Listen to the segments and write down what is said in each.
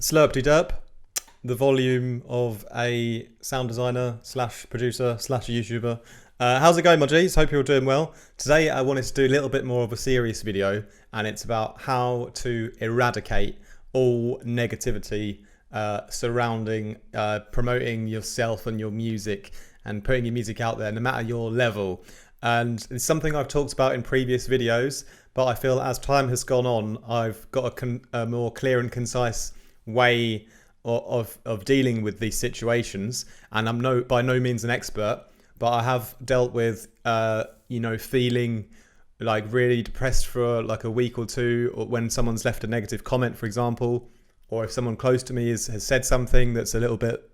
Slurpty derp, the volume of a sound designer slash producer slash YouTuber. How's it going, my G's? Hope you're all doing well. Today I wanted to do a little bit more of a serious video, and it's about how to eradicate all negativity surrounding promoting yourself and your music and putting your music out there, no matter your level. And it's something I've talked about in previous videos, but I feel as time has gone on, I've got a more clear and concise way of dealing with these situations. And I'm by no means an expert, but I have dealt with feeling like really depressed for like a week or two, or when someone's left a negative comment, for example, or if someone close to me has said something that's a little bit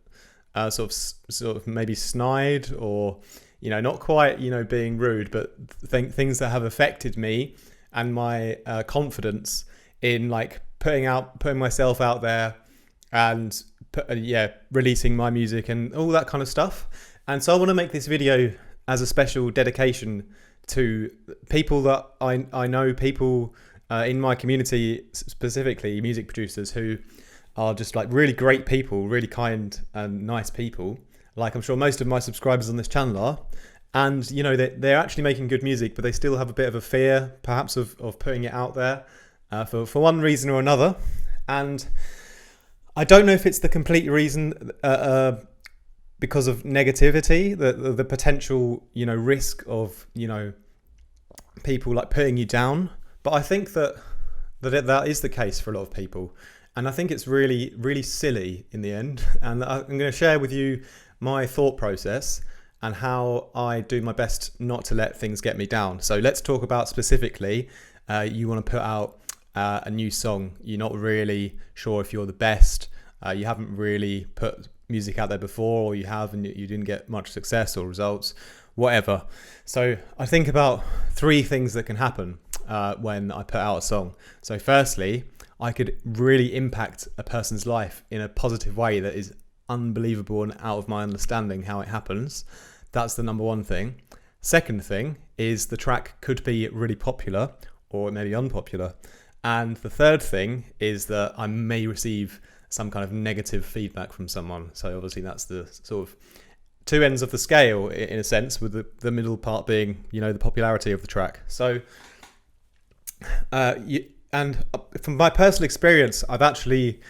sort of maybe snide, or not quite being rude, but things that have affected me and my confidence in like putting myself out there and releasing my music and all that kind of stuff. And so I want to make this video as a special dedication to people that I know, people in my community, specifically music producers who are just like really great people, really kind and nice people, like I'm sure most of my subscribers on this channel are. And they're actually making good music, but they still have a bit of a fear perhaps of putting it out there for one reason or another. And I don't know if it's the complete reason because of negativity, the potential risk of people like putting you down, but I think that is the case for a lot of people. And I think it's really, really silly in the end. And I'm going to share with you my thought process and how I do my best not to let things get me down. So let's talk about specifically, you want to put out a new song. You're not really sure if you're the best. You haven't really put music out there before, or you have and you didn't get much success or results, whatever. So I think about three things that can happen when I put out a song. So firstly, I could really impact a person's life in a positive way that is unbelievable and out of my understanding how it happens. That's the number one thing. Second thing is the track could be really popular or maybe unpopular. And the third thing is that I may receive some kind of negative feedback from someone. So obviously that's the sort of two ends of the scale in a sense, with the middle part being, the popularity of the track. So, and from my personal experience, I've actually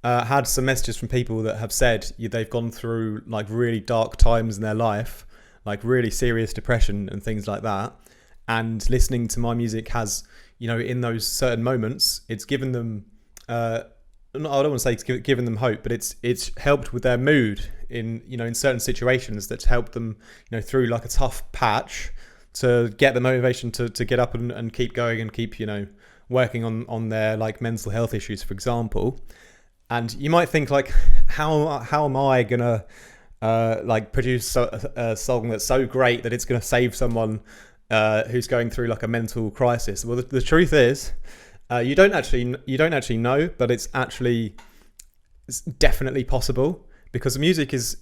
had some messages from people that have said they've gone through like really dark times in their life, like really serious depression and things like that. And listening to my music has, in those certain moments, it's given them, I don't want to say it's given them hope, but it's helped with their mood in certain situations. That's helped them, through like a tough patch, to get the motivation to get up and keep going and keep, working on their like mental health issues, for example. And you might think like, how am I gonna like produce a song that's so great that it's gonna save someone who's going through like a mental crisis? Well, the truth is, you don't actually know, but it's definitely possible, because music is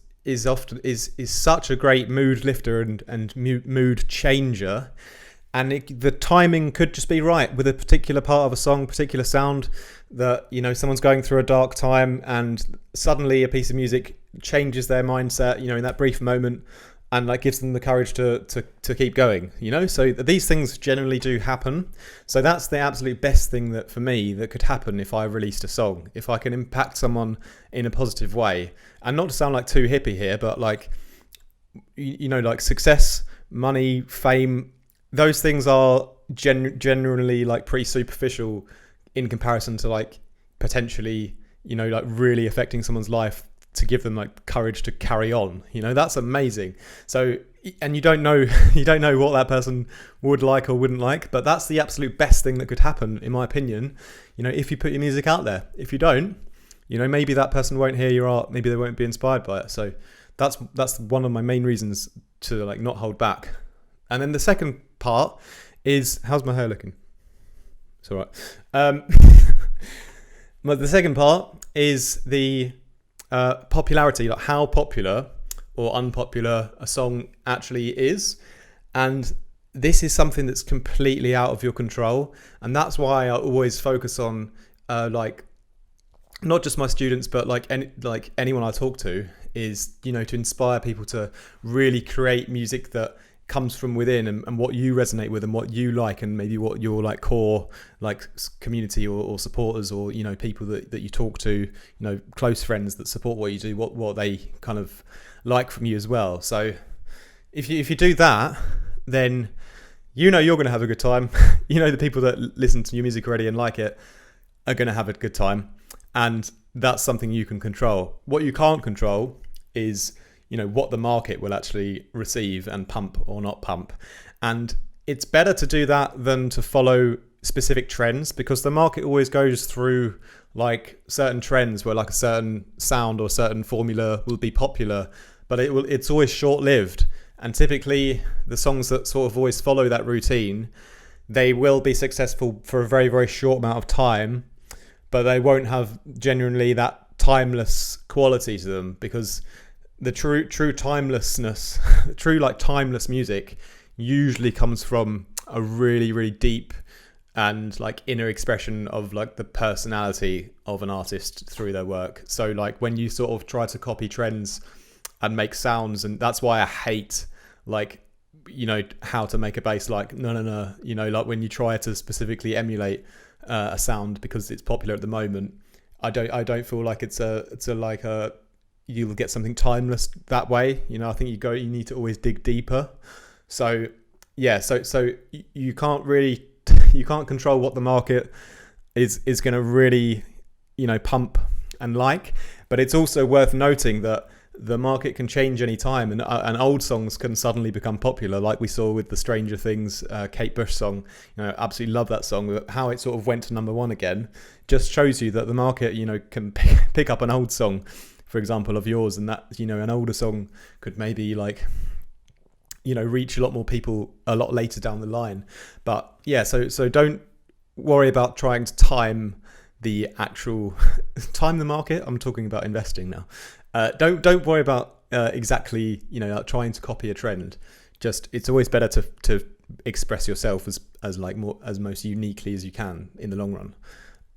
such a great mood lifter and mood changer. And the timing could just be right with a particular part of a song, particular sound, that, someone's going through a dark time and suddenly a piece of music changes their mindset, in that brief moment, and like gives them the courage to keep going, So these things generally do happen. So that's the absolute best thing that for me that could happen if I released a song, if I can impact someone in a positive way. And not to sound like too hippie here, but like, like success, money, fame, those things are generally like pretty superficial in comparison to like potentially, like really affecting someone's life to give them like courage to carry on. That's amazing. So, and you don't know what that person would like or wouldn't like, but that's the absolute best thing that could happen, in my opinion, if you put your music out there. If you don't, maybe that person won't hear your art, maybe they won't be inspired by it. So that's one of my main reasons to like not hold back. And then the second part is, how's my hair looking? It's all right. But the second part is the popularity, like how popular or unpopular a song actually is. And this is something that's completely out of your control. And that's why I always focus on like not just my students, but like anyone I talk to, is, you know, to inspire people to really create music that comes from within, and what you resonate with and what you like, and maybe what your like core like community or supporters, or, you know, people that you talk to, you know, close friends that support what you do, what they kind of like from you as well. So if you do that, then you know you're going to have a good time. You know the people that listen to your music already and like it are going to have a good time, and that's something you can control. What you can't control is, you know, what the market will actually receive and pump or not pump. And it's better to do that than to follow specific trends, because the market always goes through like certain trends where like a certain sound or certain formula will be popular, but it's always short-lived. And typically the songs that sort of always follow that routine, they will be successful for a very, very short amount of time, but they won't have genuinely that timeless quality to them, because the true timelessness, true like timeless music usually comes from a really, really deep and like inner expression of like the personality of an artist through their work. So like when you sort of try to copy trends and make sounds, and that's why I hate like, you know, how to make a bass like no, you know, like when you try to specifically emulate a sound because it's popular at the moment, I don't feel like it's a like a you'll get something timeless that way. You know, I think you need to always dig deeper. So yeah, so you can't really you can't control what the market is going to really, you know, pump and like, but it's also worth noting that the market can change any time, and old songs can suddenly become popular, like we saw with the Stranger Things Kate Bush song. You know, absolutely love that song. How it sort of went to number one again just shows you that the market, you know, can pick up an old song, for example, of yours, and that, you know, an older song could maybe like, you know, reach a lot more people a lot later down the line. But yeah, so don't worry about trying to time the market. I'm talking about investing now. Don't worry about exactly, you know, trying to copy a trend. Just, it's always better to express yourself as most uniquely as you can in the long run.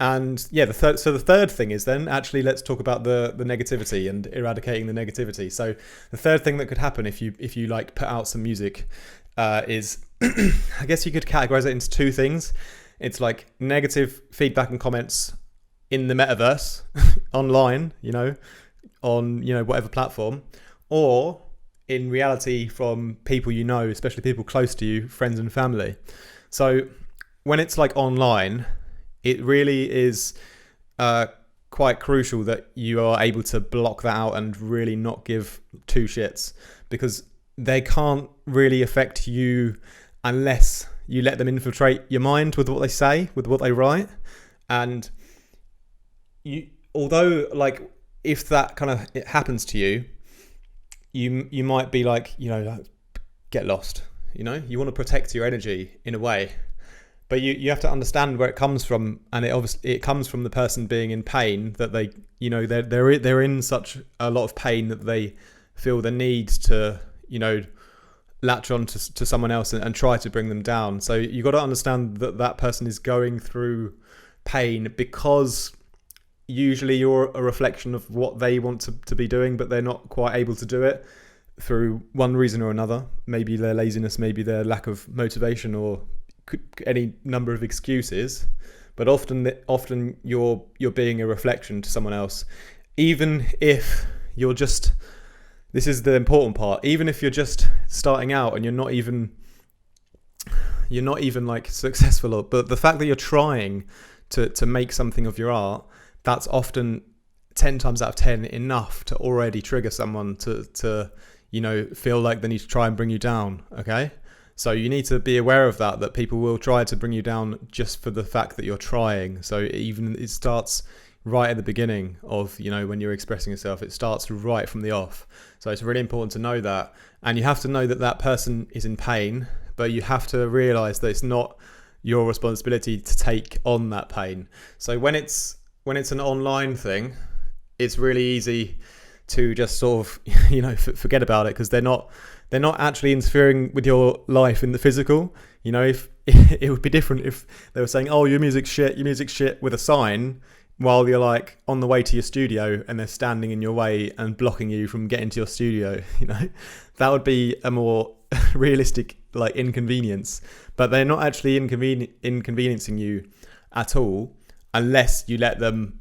And yeah, the third thing is then actually let's talk about the negativity and eradicating the negativity. So the third thing that could happen if you like put out some music is I guess you could categorize it into two things. It's like negative feedback and comments in the metaverse online, you know, on, you know, whatever platform, or in reality from people you know, especially people close to you, friends and family. So when it's like online, it really is quite crucial that you are able to block that out and really not give two shits, because they can't really affect you unless you let them infiltrate your mind with what they say, with what they write. And although like if that kind of it happens to you, you might be like, you know, like, get lost. You know, you want to protect your energy in a way, but you have to understand where it comes from, and it comes from the person being in pain, that they, you know, they're in such a lot of pain that they feel the need to, you know, latch on to someone else and try to bring them down. So you got to understand that person is going through pain because usually you're a reflection of what they want to be doing, but they're not quite able to do it through one reason or another. Maybe their laziness, maybe their lack of motivation, or any number of excuses. But often you're being a reflection to someone else, even if you're just, this is the important part, even if you're just starting out and you're not even like successful, but the fact that you're trying to make something of your art, that's often 10 times out of 10 enough to already trigger someone to you know, feel like they need to try and bring you down. Okay, so you need to be aware of that people will try to bring you down just for the fact that you're trying. So even it starts right at the beginning of, you know, when you're expressing yourself, it starts right from the off. So it's really important to know that, and you have to know that person is in pain, but you have to realize that it's not your responsibility to take on that pain. So when it's an online thing, it's really easy to just sort of, you know, forget about it, because they're not actually interfering with your life in the physical. You know, if it would be different if they were saying, oh, your music's shit with a sign while you're like on the way to your studio and they're standing in your way and blocking you from getting to your studio. That would be a more realistic like inconvenience, but they're not actually inconveniencing you at all unless you let them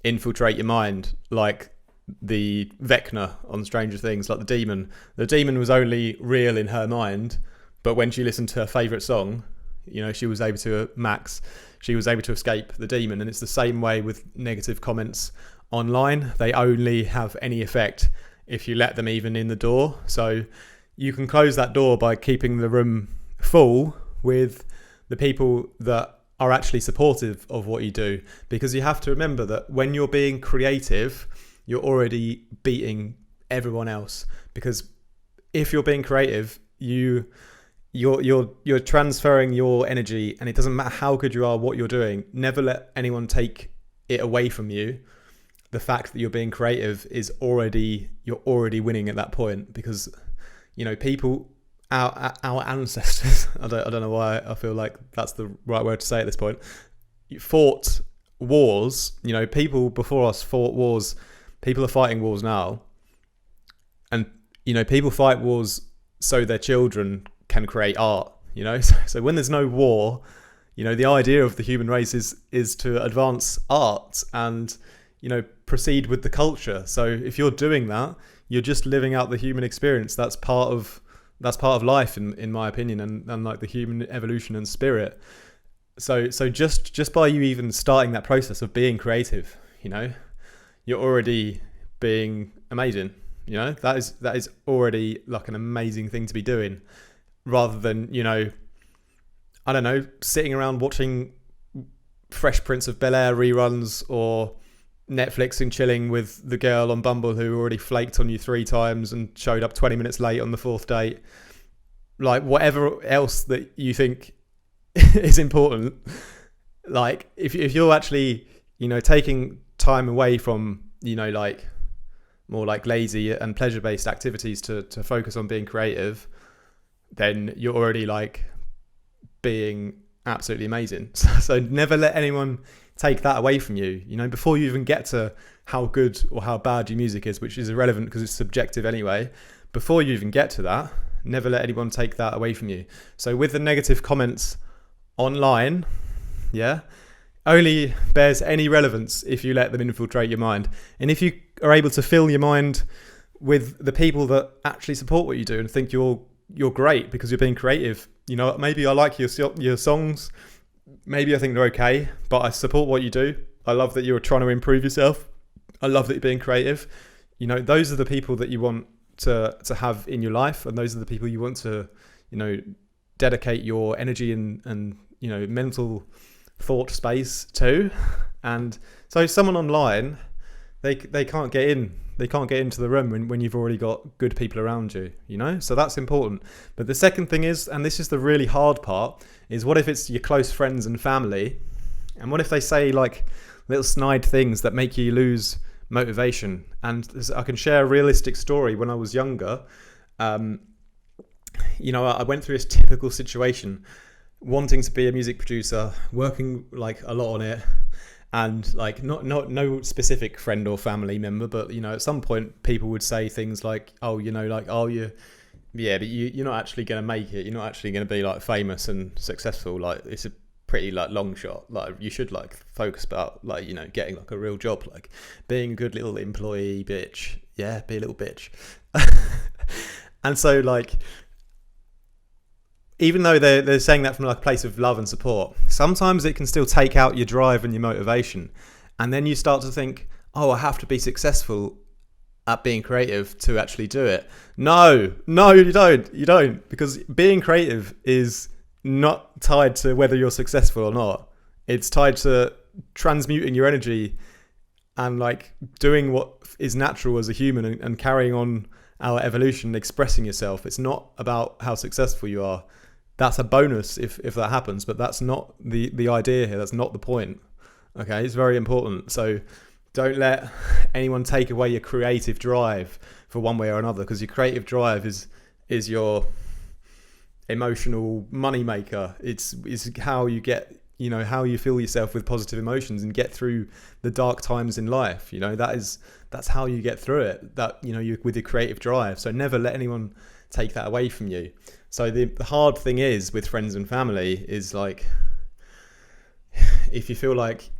infiltrate your mind, like the Vecna on Stranger Things, like the demon was only real in her mind, but when she listened to her favorite song, she was able to escape the demon. And it's the same way with negative comments online. They only have any effect if you let them even in the door. So you can close that door by keeping the room full with the people that are actually supportive of what you do, because you have to remember that when you're being creative, you're already beating everyone else. Because if you're being creative, you're transferring your energy, and it doesn't matter how good you are, what you're doing. Never let anyone take it away from you. The fact that you're being creative you're already winning at that point, because people, our ancestors, I don't know why I feel like that's the right word to say at this point, fought wars. People before us fought wars. People are fighting wars now, and people fight wars so their children can create art. So when there's no war, the idea of the human race is to advance art and proceed with the culture. So if you're doing that, you're just living out the human experience. That's part of life, in my opinion, and like the human evolution and spirit. So just by you even starting that process of being creative, you're already being amazing. That is already like an amazing thing to be doing, rather than I don't know, sitting around watching Fresh Prince of Bel-Air reruns, or Netflix and chilling with the girl on Bumble who already flaked on you 3 times and showed up 20 minutes late on the 4th date. Like whatever else that you think is important, like if you're actually taking time away from like more like lazy and pleasure-based activities to focus on being creative, then you're already like being absolutely amazing. So never let anyone take that away from you. Before you even get to how good or how bad your music is, which is irrelevant because it's subjective anyway, before you even get to that, never let anyone take that away from you. So with the negative comments online, only bears any relevance if you let them infiltrate your mind. And if you are able to fill your mind with the people that actually support what you do and think you're great because you're being creative, maybe I like your songs, maybe I think they're okay, but I support what you do. I love that you're trying to improve yourself. I love that you're being creative. Those are the people that you want to have in your life, and those are the people you want to dedicate your energy and mental thought space to. And so someone online, they can't get into the room when you've already got good people around you, so that's important. But the second thing is, and this is the really hard part, is what if it's your close friends and family, and what if they say like little snide things that make you motivation? And I can share a realistic story. When I was younger, I went through this typical situation, wanting to be a music producer, working like a lot on it, and like no specific friend or family member, but at some point people would say things like, but you're not actually going to make it, you're not actually going to be like famous and successful, like it's a pretty like long shot, like you should like focus about like getting like a real job, like being a good little employee bitch, be a little bitch. And so like, even though they're saying that from like a place of love and support, sometimes it can still take out your drive and your motivation. And then you start to think, I have to be successful at being creative to actually do it. No, you don't. Because being creative is not tied to whether you're successful or not. It's tied to transmuting your energy and like doing what is natural as a human and carrying on our evolution, expressing yourself. It's not about how successful you are. That's a bonus if that happens, but that's not the idea here. That's not the point. Okay, it's very important. So don't let anyone take away your creative drive for one way or another, because your creative drive is your emotional money maker. It's how you get how you fill yourself with positive emotions and get through the dark times in life. That's how you get through it, that you with your creative drive. So never let anyone take that away from you. So the hard thing is with friends and family is like, if you feel like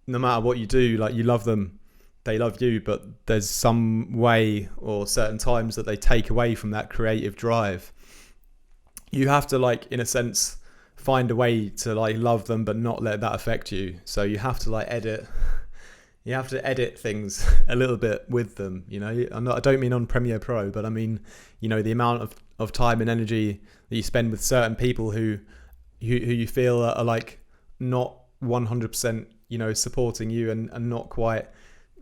no matter what you do, like you love them, they love you, but there's some way or certain times that they take away from that creative drive, you have to, like, in a sense, find a way to like love them but not let that affect you. So you have to like edit things a little bit with them. I don't mean on Premiere Pro, but I mean the amount of time and energy that you spend with certain people who you feel are like not 100% supporting you and not quite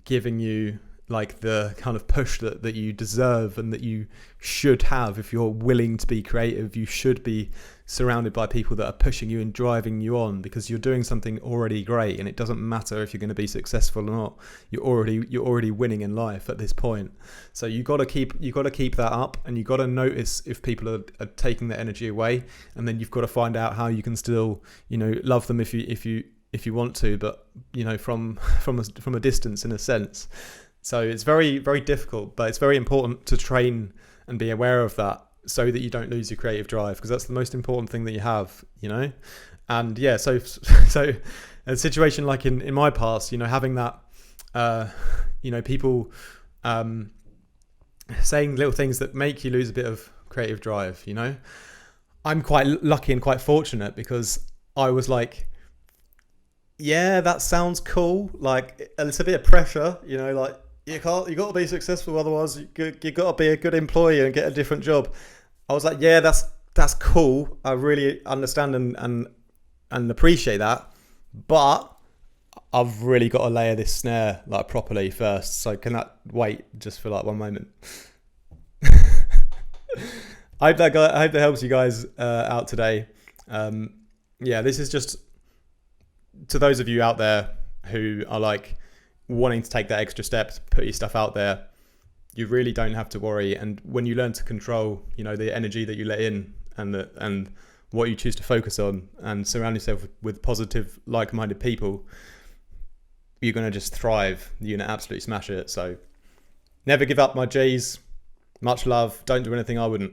giving you like the kind of push that you deserve and that you should have. If you're willing to be creative, you should be surrounded by people that are pushing you and driving you on, because you're doing something already great, and it doesn't matter if you're going to be successful or not. You're already winning in life at this point. So you got to keep that up, and you got to notice if people are taking that energy away, and then you've got to find out how you can still love them if you want to, but from a distance, in a sense. So it's very, very difficult, but it's very important to train and be aware of that so that you don't lose your creative drive, because that's the most important thing that you have, And yeah, so a situation like in my past, having that, people saying little things that make you lose a bit of creative drive, I'm quite lucky and quite fortunate, because I was like, yeah, that sounds cool. Like, it's a bit of pressure, like, you got to be successful, otherwise you got to be a good employee and get a different job. I was like, yeah, that's cool. I really understand and appreciate that, but I've really got to layer this snare like properly first. So can that wait just for like one moment? I hope that helps you guys out today. This is just to those of you out there who are like wanting to take that extra step to put your stuff out there. You really don't have to worry. And when you learn to control, the energy that you let in and what you choose to focus on, and surround yourself with positive, like-minded people, you're going to just thrive. You're going to absolutely smash it. So never give up, my G's. Much love. Don't do anything I wouldn't.